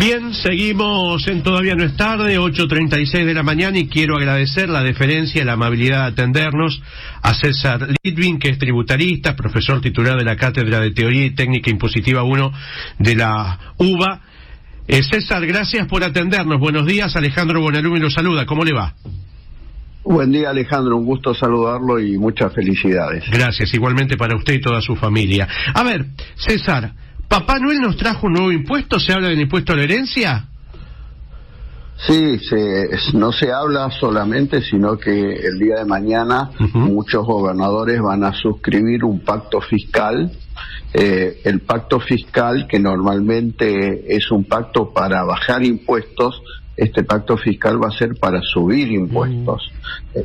Bien, seguimos en Todavía no es tarde, 8:36 de la mañana, y quiero agradecer la deferencia y la amabilidad de atendernos a César Litvin, que es tributarista, profesor titular de la Cátedra de Teoría y Técnica Impositiva 1 de la UBA. César, gracias por atendernos. Buenos días, Alejandro Bonalumi lo saluda. ¿Cómo le va? Buen día, Alejandro, un gusto saludarlo y muchas felicidades. Gracias, igualmente para usted y toda su familia. A ver, César, ¿Papá Noel nos trajo un nuevo impuesto? ¿Se habla del impuesto a la herencia? Sí, no se habla solamente, sino que el día de mañana muchos gobernadores van a suscribir un pacto fiscal. El pacto fiscal, que normalmente es un pacto para bajar impuestos, este pacto fiscal va a ser para subir impuestos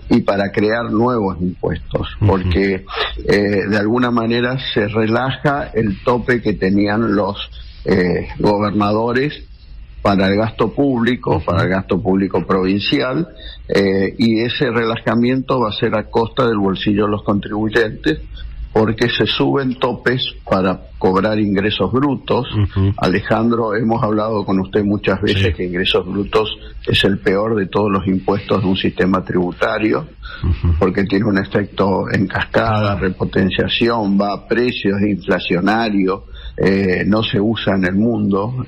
y para crear nuevos impuestos, porque de alguna manera se relaja el tope que tenían los gobernadores para el gasto público, provincial, y ese relajamiento va a ser a costa del bolsillo de los contribuyentes, porque se suben topes para cobrar ingresos brutos. Alejandro, hemos hablado con usted muchas veces que ingresos brutos es el peor de todos los impuestos de un sistema tributario, porque tiene un efecto en cascada, repotenciación, va a precios, es inflacionario, no se usa en el mundo,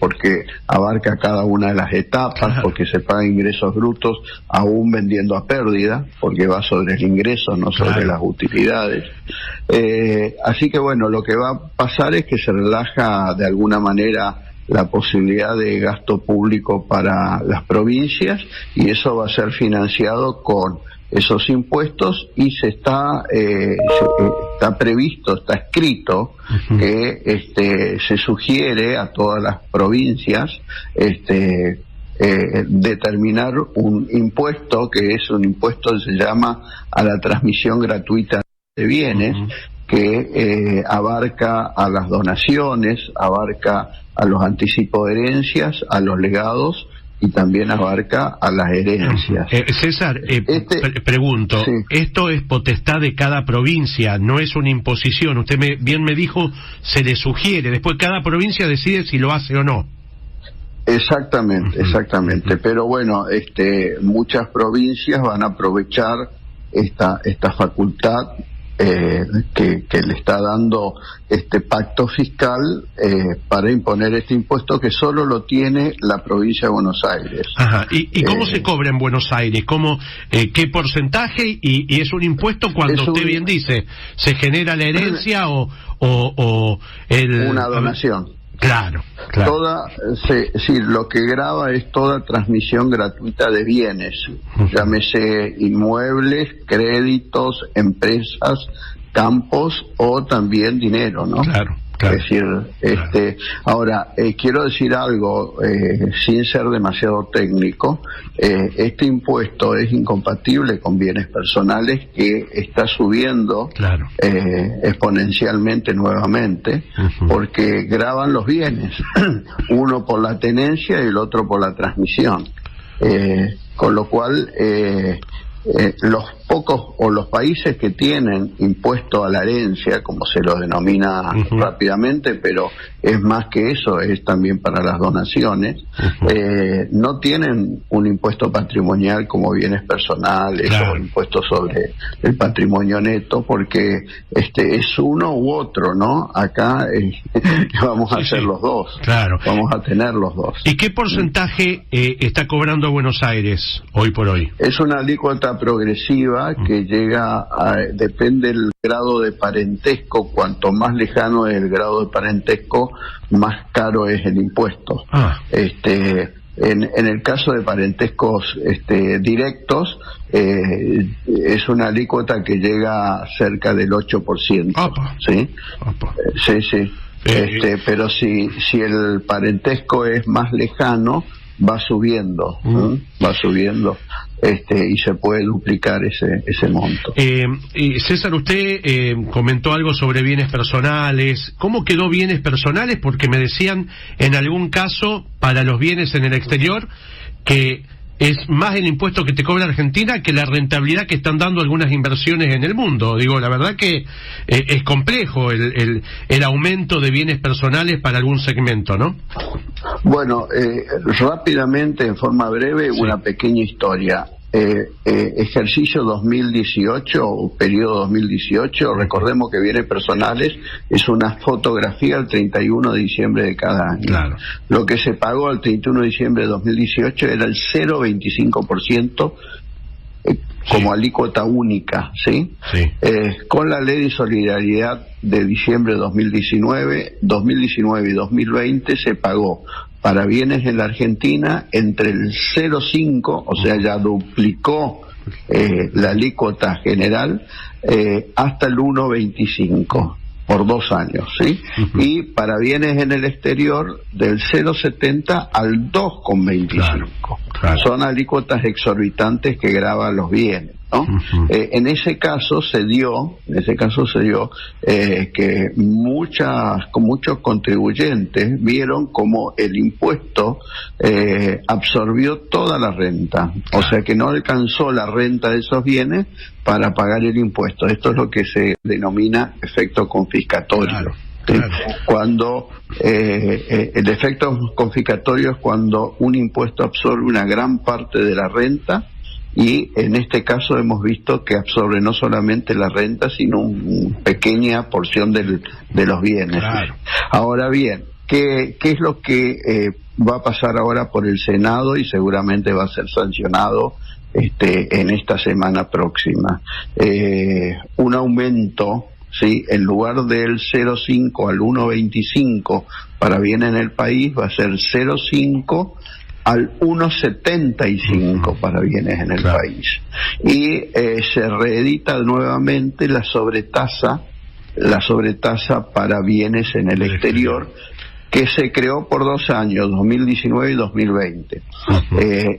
porque abarca cada una de las etapas, porque se pagan ingresos brutos aún vendiendo a pérdida, porque va sobre el ingreso, no sobre las utilidades. Así que bueno, lo que va a pasar es que se relaja de alguna manera la posibilidad de gasto público para las provincias, y eso va a ser financiado con esos impuestos, y está previsto, está escrito que se sugiere a todas las provincias determinar un impuesto, que es un impuesto que se llama a la transmisión gratuita de bienes, que abarca a las donaciones, abarca a los anticipos de herencias, a los legados, y también abarca a las herencias. César, pregunto, esto es potestad de cada provincia, no es una imposición. Usted bien me dijo, se le sugiere, después cada provincia decide si lo hace o no. Exactamente, pero bueno, muchas provincias van a aprovechar esta facultad que le está dando este pacto fiscal para imponer este impuesto, que solo lo tiene la provincia de Buenos Aires. ¿Y cómo se cobra en Buenos Aires? ¿Qué porcentaje? Y es un impuesto cuando usted bien dice, ¿se genera la herencia o una donación? Claro. Lo que grava es toda transmisión gratuita de bienes, llámese inmuebles, créditos, empresas, campos o también dinero, ¿no? Claro. Es decir, ahora, quiero decir algo, sin ser demasiado técnico, este impuesto es incompatible con bienes personales, que está subiendo exponencialmente nuevamente, porque gravan los bienes, uno por la tenencia y el otro por la transmisión, con lo cual los pocos o los países que tienen impuesto a la herencia, como se lo denomina rápidamente, pero es más que eso, es también para las donaciones, no tienen un impuesto patrimonial como bienes personales o impuesto sobre el patrimonio neto, porque es uno u otro, ¿no? Acá vamos a hacer los dos, vamos a tener los dos. ¿Y qué porcentaje está cobrando Buenos Aires hoy por hoy? Es una alícuota progresiva que llega depende del grado de parentesco. Cuanto más lejano es el grado de parentesco, más caro es el impuesto. En el caso de parentescos directos, es una alícuota que llega cerca del 8%. ¿Sí? Pero si el parentesco es más lejano, va subiendo, y se puede duplicar ese monto. Y César, usted comentó algo sobre bienes personales. ¿Cómo quedó bienes personales? Porque me decían en algún caso para los bienes en el exterior que es más el impuesto que te cobra Argentina que la rentabilidad que están dando algunas inversiones en el mundo. Digo, la verdad que es complejo el aumento de bienes personales para algún segmento, ¿no? Bueno, rápidamente, en forma breve, una pequeña historia. Ejercicio 2018 o periodo 2018, recordemos que bienes personales es una fotografía al 31 de diciembre de cada año. Claro. Lo que se pagó al 31 de diciembre de 2018 era el 0,25% como alícuota única, ¿sí? Sí. Con la ley de solidaridad de diciembre de 2019 y 2020 se pagó para bienes en la Argentina entre el 0,5, o sea, ya duplicó la alícuota general, hasta el 1,25 por 2 años, ¿sí? Y para bienes en el exterior del 0,70 al 2,25. Claro. Son alícuotas exorbitantes que gravan los bienes, ¿no? En ese caso se dio que muchos contribuyentes vieron como el impuesto absorbió toda la renta, o sea que no alcanzó la renta de esos bienes para pagar el impuesto. Esto es lo que se denomina efecto confiscatorio. Claro. Claro. Cuando el efecto confiscatorio es cuando un impuesto absorbe una gran parte de la renta, y en este caso hemos visto que absorbe no solamente la renta, sino una pequeña porción de los bienes. Claro. Ahora bien, ¿qué es lo que va a pasar ahora por el Senado y seguramente va a ser sancionado en esta semana próxima? Un aumento, ¿sí? En lugar del 0,5 al 1,25 para bienes en el país, va a ser 0,5 al 1,75 para bienes en el país. Y se reedita nuevamente la sobretasa para bienes en el exterior, que se creó por 2 años, 2019 y 2020.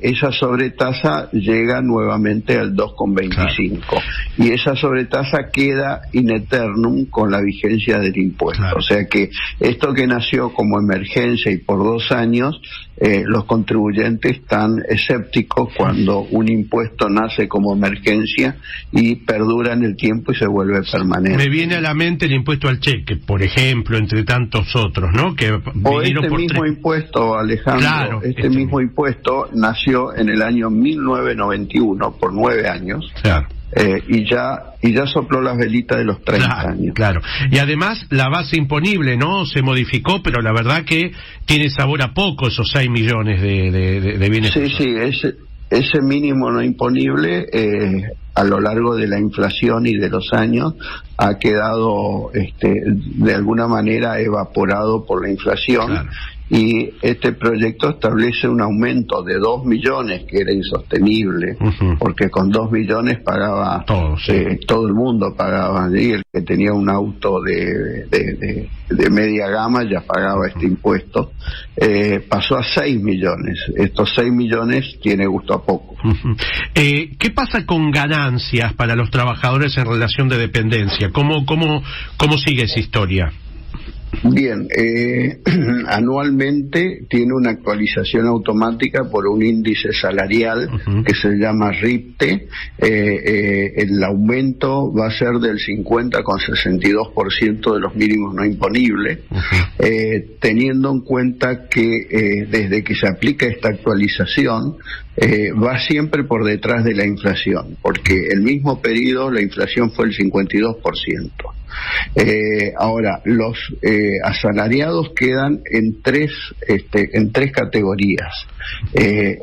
Esa sobretasa llega nuevamente al 2,25. Claro. Y esa sobretasa queda in eternum con la vigencia del impuesto. Claro. O sea que esto que nació como emergencia y por 2 años, los contribuyentes están escépticos cuando un impuesto nace como emergencia y perdura en el tiempo y se vuelve permanente. Me viene a la mente el impuesto al cheque, por ejemplo, entre tantos otros, ¿no? Que o este mismo impuesto, Alejandro, claro, este mismo impuesto nació en el año 1991, por 9 años. Claro. Y ya sopló las velitas de los 30 años. Claro. Y además la base imponible, ¿no? Se modificó, pero la verdad que tiene sabor a poco esos 6 millones de bienes. Sí, ese mínimo no imponible a lo largo de la inflación y de los años ha quedado de alguna manera evaporado por la inflación. Claro. Y este proyecto establece un aumento de 2 millones, que era insostenible, porque con 2 millones pagaba todo el mundo pagaba, y el que tenía un auto de media gama ya pagaba este impuesto. Pasó a 6 millones. Estos 6 millones tiene gusto a poco. ¿Qué pasa con ganancias para los trabajadores en relación de dependencia? ¿Cómo sigue esa historia? Bien, anualmente tiene una actualización automática por un índice salarial que se llama RIPTE. El aumento va a ser del 50,62% de los mínimos no imponibles, teniendo en cuenta que desde que se aplica esta actualización va siempre por detrás de la inflación, porque el mismo periodo la inflación fue el 52%. Ahora, los asalariados quedan en tres categorías.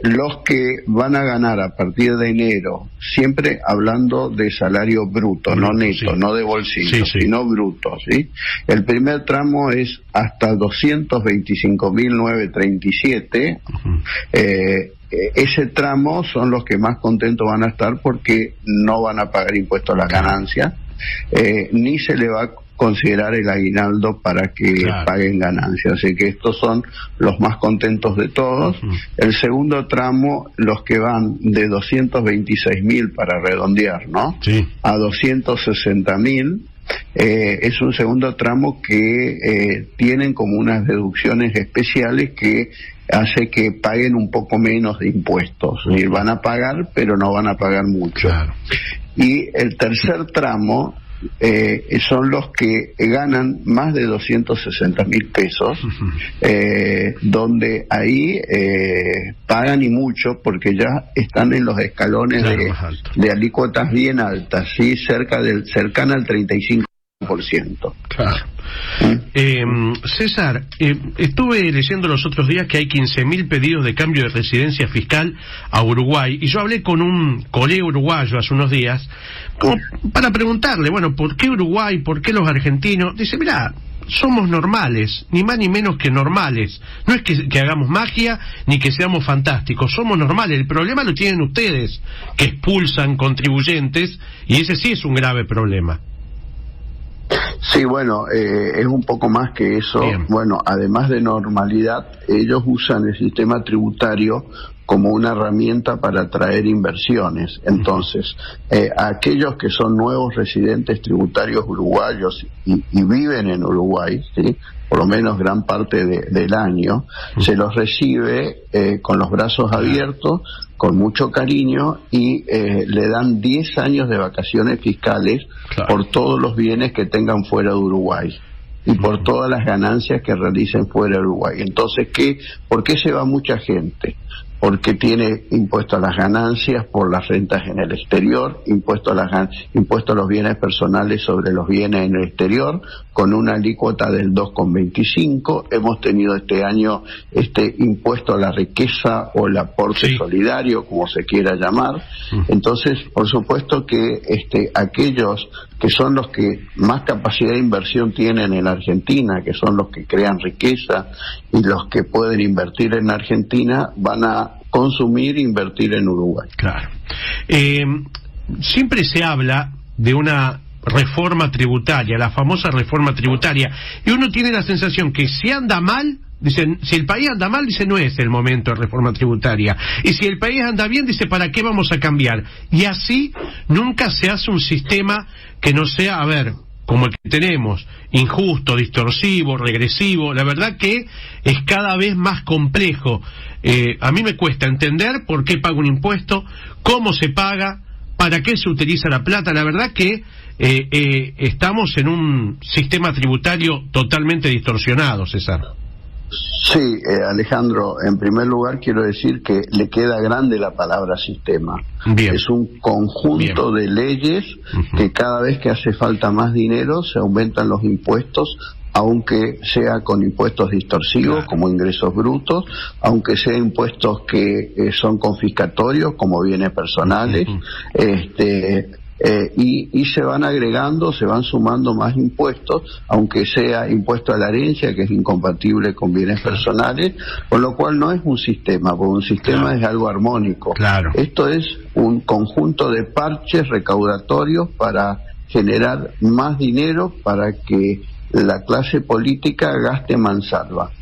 Los que van a ganar a partir de enero, siempre hablando de salario bruto, no neto, no de bolsillo, sino bruto, ¿sí? El primer tramo es hasta 225.937. Ese tramo son los que más contentos van a estar porque no van a pagar impuestos a la ganancia, ni se le va a considerar el aguinaldo para que paguen ganancias. Así que estos son los más contentos de todos. El segundo tramo, los que van de 226.000 para redondear, ¿no? A 260.000. Es un segundo tramo que tienen como unas deducciones especiales que hace que paguen un poco menos de impuestos. Van a pagar, pero no van a pagar mucho. Y el tercer tramo son los que ganan más de 260.000 pesos, donde ahí pagan y mucho, porque ya están en los escalones de alícuotas bien altas, ¿sí? Cercana al 35%. Claro. César, estuve leyendo los otros días que hay 15.000 pedidos de cambio de residencia fiscal a Uruguay, y yo hablé con un colega uruguayo hace unos días para preguntarle, bueno, ¿por qué Uruguay? ¿Por qué los argentinos? Dice, mirá, somos normales, ni más ni menos que normales. No es que hagamos magia ni que seamos fantásticos, somos normales. El problema lo tienen ustedes, que expulsan contribuyentes, y ese sí es un grave problema. Sí, bueno, es un poco más que eso. Bien. Bueno, además de normalidad, ellos usan el sistema tributario como una herramienta para atraer inversiones. Entonces, aquellos que son nuevos residentes tributarios uruguayos y viven en Uruguay, ¿sí?, por lo menos gran parte del año, se los recibe con los brazos abiertos, con mucho cariño, y le dan 10 años de vacaciones fiscales por todos los bienes que tengan fuera de Uruguay y por todas las ganancias que realicen fuera de Uruguay. Entonces, ¿por qué se va mucha gente? Porque tiene impuesto a las ganancias por las rentas en el exterior, impuesto a los bienes personales sobre los bienes en el exterior, con una alícuota del 2,25. Hemos tenido este año impuesto a la riqueza o el aporte solidario, como se quiera llamar. Entonces, por supuesto que aquellos que son los que más capacidad de inversión tienen en Argentina, que son los que crean riqueza y los que pueden invertir en Argentina, van a consumir e invertir en Uruguay. Claro. Siempre se habla de una reforma tributaria, la famosa reforma tributaria, y uno tiene la sensación que si anda mal, dicen, si el país anda mal, dice, no es el momento de reforma tributaria, y si el país anda bien, dice, ¿para qué vamos a cambiar? Y así nunca se hace un sistema que no sea, como el que tenemos, injusto, distorsivo, regresivo. La verdad que es cada vez más complejo. A mí me cuesta entender por qué pago un impuesto, cómo se paga, para qué se utiliza la plata. La verdad que estamos en un sistema tributario totalmente distorsionado, César. Sí, Alejandro, en primer lugar quiero decir que le queda grande la palabra sistema. Bien. Es un conjunto de leyes que cada vez que hace falta más dinero se aumentan los impuestos, aunque sea con impuestos distorsivos, como ingresos brutos, aunque sea impuestos que son confiscatorios, como bienes personales, y se van agregando, se van sumando más impuestos, aunque sea impuesto a la herencia, que es incompatible con bienes personales, con lo cual no es un sistema, porque un sistema es algo armónico. Esto es un conjunto de parches recaudatorios para generar más dinero para que la clase política gaste mansalva.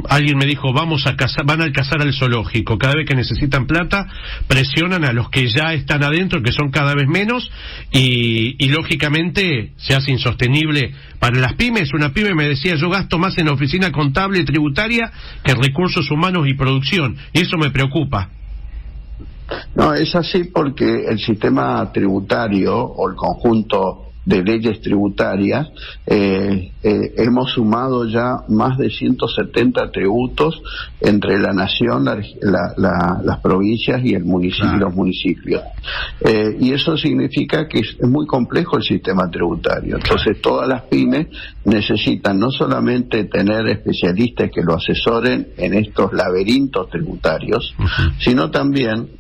Alguien me dijo, van a cazar al zoológico. Cada vez que necesitan plata, presionan a los que ya están adentro, que son cada vez menos, y lógicamente se hace insostenible para las pymes. Una pyme me decía, yo gasto más en la oficina contable y tributaria que en recursos humanos y producción, y eso me preocupa. No, es así porque el sistema tributario o el conjunto de leyes tributarias, hemos sumado ya más de 170 tributos entre la nación, las provincias y los municipios. Y eso significa que es muy complejo el sistema tributario. Entonces todas las pymes necesitan no solamente tener especialistas que lo asesoren en estos laberintos tributarios, sino también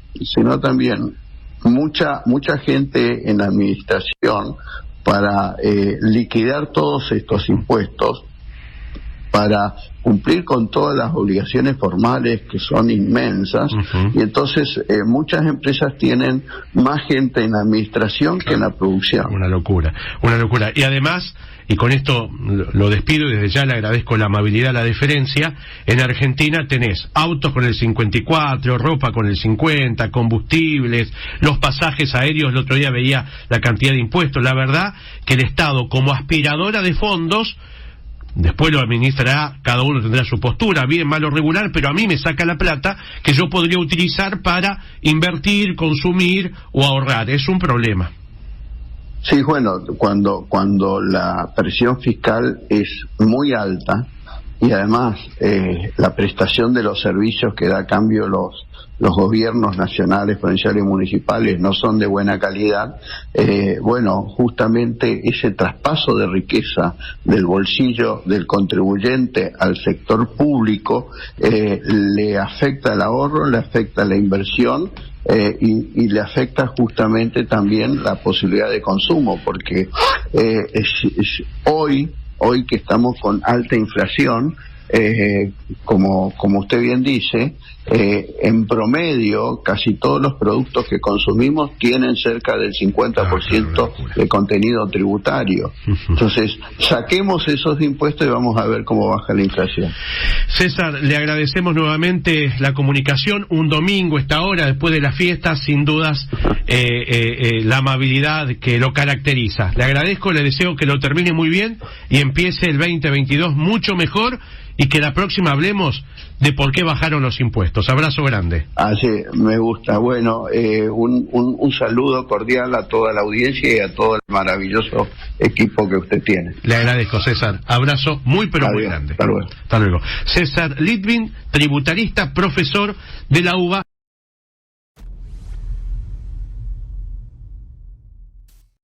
mucha gente en la administración para liquidar todos estos impuestos, para cumplir con todas las obligaciones formales que son inmensas, y entonces muchas empresas tienen más gente en la administración que en la producción. Una locura. Y además, y con esto lo despido y desde ya le agradezco la amabilidad, la deferencia, en Argentina tenés autos con el 54, ropa con el 50, combustibles, los pasajes aéreos. El otro día veía la cantidad de impuestos. La verdad que el Estado, como aspiradora de fondos, después lo administrará, cada uno tendrá su postura, bien, mal o regular, pero a mí me saca la plata que yo podría utilizar para invertir, consumir o ahorrar. Es un problema. Sí, bueno, cuando la presión fiscal es muy alta y además la prestación de los servicios que da a cambio los gobiernos nacionales, provinciales y municipales no son de buena calidad, bueno, justamente ese traspaso de riqueza del bolsillo del contribuyente al sector público le afecta el ahorro, le afecta la inversión y le afecta justamente también la posibilidad de consumo, porque hoy que estamos con alta inflación, como usted bien dice, en promedio casi todos los productos que consumimos tienen cerca del 50% de contenido tributario. Entonces, saquemos esos impuestos y vamos a ver cómo baja la inflación. César, le agradecemos nuevamente la comunicación. Un domingo, esta hora, después de la fiesta, sin dudas, la amabilidad que lo caracteriza. Le agradezco, le deseo que lo termine muy bien y empiece el 2022 mucho mejor, y que la próxima hablemos de por qué bajaron los impuestos. Abrazo grande. Así, me gusta. Bueno, un saludo cordial a toda la audiencia y a todo el maravilloso equipo que usted tiene. Le agradezco, César. Abrazo muy muy grande. Hasta luego. Hasta luego. César Litvin, tributarista, profesor de la UBA.